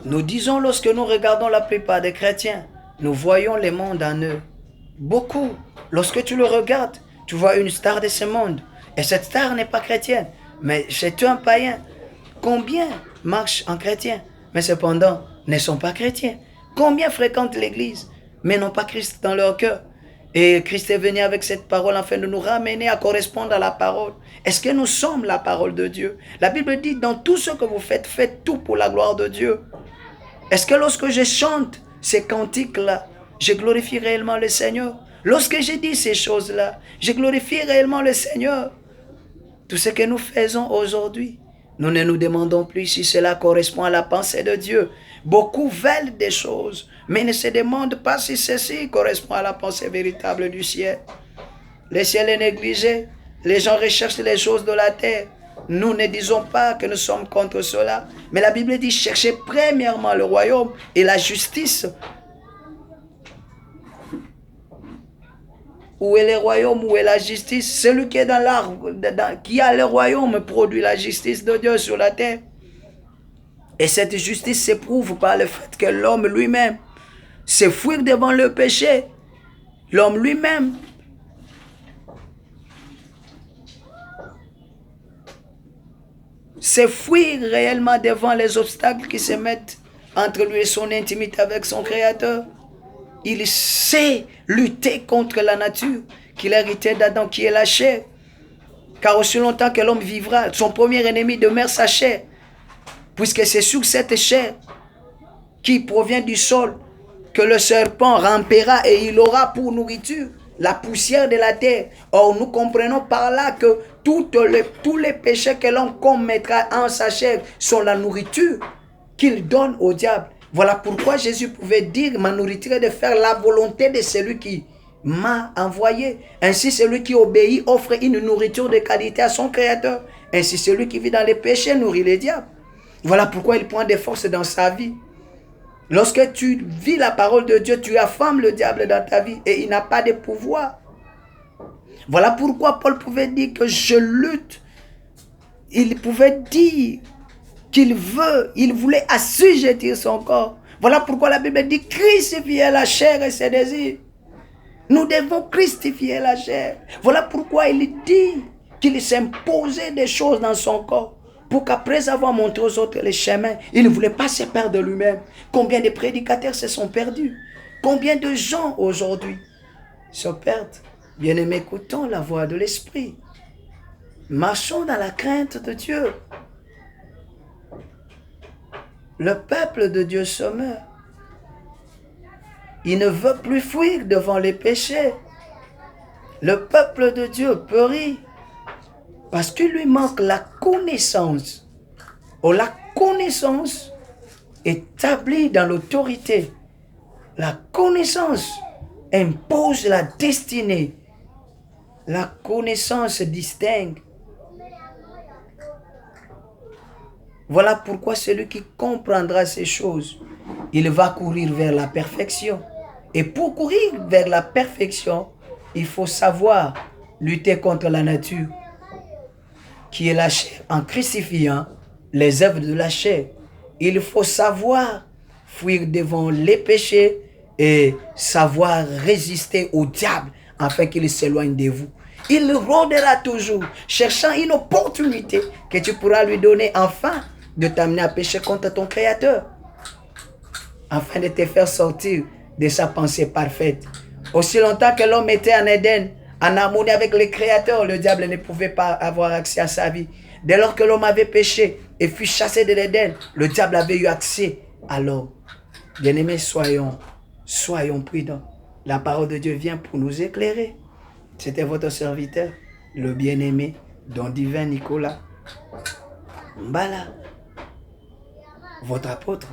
Nous disons lorsque nous regardons la plupart des chrétiens, nous voyons le monde en eux. Beaucoup. Lorsque tu le regardes, tu vois une star de ce monde. Et cette star n'est pas chrétienne, mais c'est un païen. Combien marchent en chrétien, mais cependant ne sont pas chrétiens? Combien fréquentent l'église, mais n'ont pas Christ dans leur cœur? Et Christ est venu avec cette parole afin de nous ramener à correspondre à la parole. Est-ce que nous sommes la parole de Dieu? La Bible dit, dans tout ce que vous faites, faites tout pour la gloire de Dieu. Est-ce que lorsque je chante ces cantiques-là, je glorifie réellement le Seigneur? Lorsque je dis ces choses-là, je glorifie réellement le Seigneur. Tout ce que nous faisons aujourd'hui, nous ne nous demandons plus si cela correspond à la pensée de Dieu. Beaucoup veulent des choses, mais ne se demandent pas si ceci correspond à la pensée véritable du ciel. Le ciel est négligé. Les gens recherchent les choses de la terre. Nous ne disons pas que nous sommes contre cela. Mais la Bible dit, cherchez premièrement le royaume et la justice. Où est le royaume, où est la justice? Celui qui est dans l'arbre, qui a le royaume, produit la justice de Dieu sur la terre. Et cette justice s'éprouve par le fait que l'homme lui-même se fuit devant le péché. L'homme lui-même se fuit réellement devant les obstacles qui se mettent entre lui et son intimité avec son Créateur. Il sait lutter contre la nature qu'il a hérité d'Adam, qui est la chair. Car aussi longtemps que l'homme vivra, son premier ennemi demeure sa chair. Puisque c'est sur cette chair qui provient du sol que le serpent rampera et il aura pour nourriture la poussière de la terre. Or, nous comprenons par là que tous les péchés que l'homme commettra en sa chair sont la nourriture qu'il donne au diable. Voilà pourquoi Jésus pouvait dire, ma nourriture est de faire la volonté de celui qui m'a envoyé. Ainsi, celui qui obéit offre une nourriture de qualité à son Créateur. Ainsi, celui qui vit dans les péchés nourrit les diables. Voilà pourquoi il prend des forces dans sa vie. Lorsque tu vis la parole de Dieu, tu affames le diable dans ta vie et il n'a pas de pouvoir. Voilà pourquoi Paul pouvait dire que je lutte. Il pouvait dire qu'il voulait assujettir son corps. Voilà pourquoi la Bible dit crucifier la chair et ses désirs. Nous devons crucifier la chair. Voilà pourquoi il dit qu'il s'imposait des choses dans son corps. Pour qu'après avoir montré aux autres les chemins, il ne voulait pas se perdre de lui-même. Combien de prédicateurs se sont perdus? Combien de gens aujourd'hui se perdent? Bien-aimés, écoutons la voix de l'Esprit. Marchons dans la crainte de Dieu. Le peuple de Dieu se meurt. Il ne veut plus fuir devant les péchés. Le peuple de Dieu périt parce qu'il lui manque la connaissance. Ou la connaissance établie dans l'autorité. La connaissance impose la destinée. La connaissance distingue. Voilà pourquoi celui qui comprendra ces choses, il va courir vers la perfection. Et pour courir vers la perfection, il faut savoir lutter contre la nature, qui est la chair, en crucifiant les œuvres de la chair. Il faut savoir fuir devant les péchés et savoir résister au diable afin qu'il s'éloigne de vous. Il rôdera toujours, cherchant une opportunité que tu pourras lui donner afin de t'amener à pécher contre ton Créateur, afin de te faire sortir de sa pensée parfaite. Aussi longtemps que l'homme était en Éden, en harmonie avec le Créateur, le diable ne pouvait pas avoir accès à sa vie. Dès lors que l'homme avait péché et fut chassé de l'Éden, le diable avait eu accès à l'homme. Bien-aimés, soyons prudents. La parole de Dieu vient pour nous éclairer. C'était votre serviteur, le bien-aimé, Don Divin Nicolas Mbala, votre apôtre.